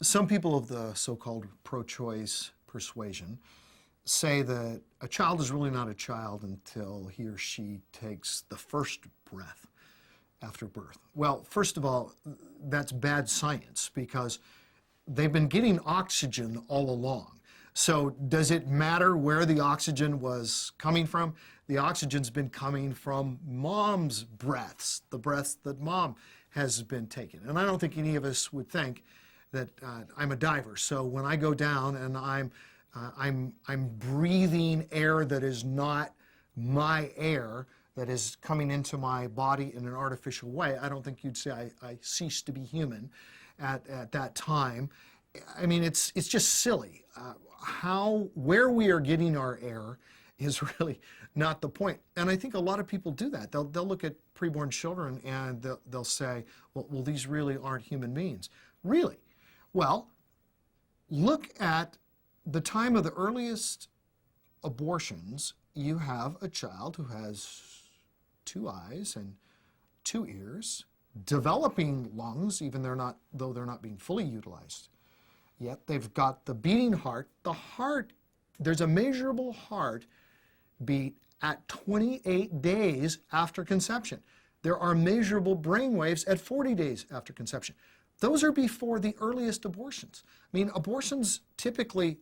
Some people of the so-called pro-choice persuasion say that a child is really not a child until he or she takes the first breath after birth. Well, first of all, that's bad science because they've been getting oxygen all along. So does it matter where the oxygen was coming from? The oxygen's been coming from mom's breaths, the breaths that mom has been taking. And I don't think any of us would think that I'm a diver. So when I go down and I'm breathing air that is not my air, that is coming into my body in an artificial way, I don't think you'd say I ceased to be human at that time. I mean, it's just silly. Where we are getting our air is really not the point. And I think a lot of people do that. They'll look at preborn children and they'll say, well, these really aren't human beings. Really? Well, look at the time of the earliest abortions. You have a child who has 2 eyes and 2 ears, developing lungs, even though they're not being fully utilized yet. They've got the beating heart. The heart, there's a measurable heartbeat at 28 days after conception. There are measurable brain waves at 40 days after conception. Those are before the earliest abortions. I mean, abortions typically,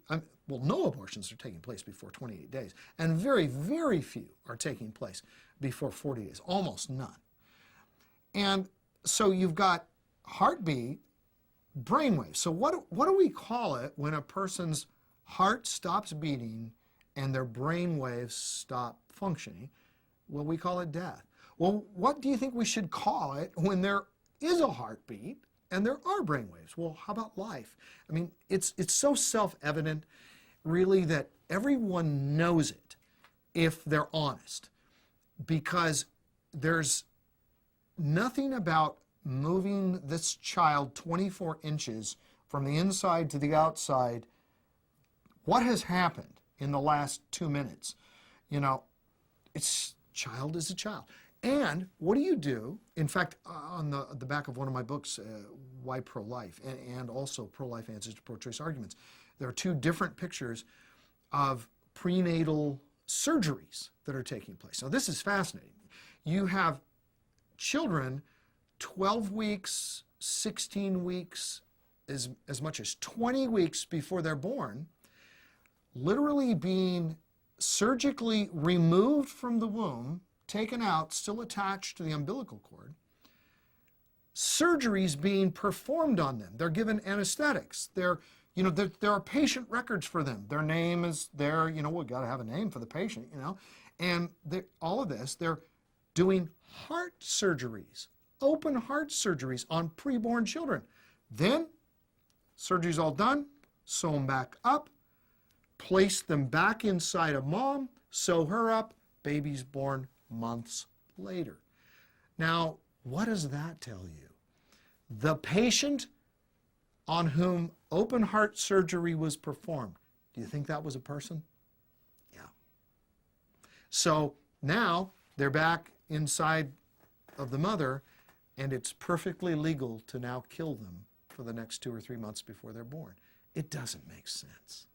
well, no abortions are taking place before 28 days, and very, very few are taking place before 40 days, almost none. And so you've got heartbeat, brainwaves. So what do we call it when a person's heart stops beating and their brainwaves stop functioning? Well, we call it death. Well, what do you think we should call it when there is a heartbeat and there are brainwaves? Well, how about life? I mean, it's so self-evident, really, that everyone knows it if they're honest, because there's nothing about moving this child 24 inches from the inside to the outside. What has happened in the last 2 minutes? You know, child is a child. And what do you do? In fact, on the back of one of my books, Why Pro-Life, and also Pro-Life Answers to Pro-Choice Arguments, there are 2 different pictures of prenatal surgeries that are taking place. Now, this is fascinating. You have children 12 weeks, 16 weeks, as much as 20 weeks before they're born, literally being surgically removed from the womb, taken out, still attached to the umbilical cord, surgeries being performed on them. They're given anesthetics. There are patient records for them. Their name is there. We've got to have a name for the patient, And all of this, they're doing heart surgeries, open heart surgeries on preborn children. Then, surgery's all done, sew them back up, place them back inside of mom, sew her up, baby's born months later. Now, what does that tell you? The patient on whom open heart surgery was performed, do you think that was a person? Yeah. So now they're back inside of the mother, and it's perfectly legal to now kill them for the next 2 or 3 months before they're born. It doesn't make sense.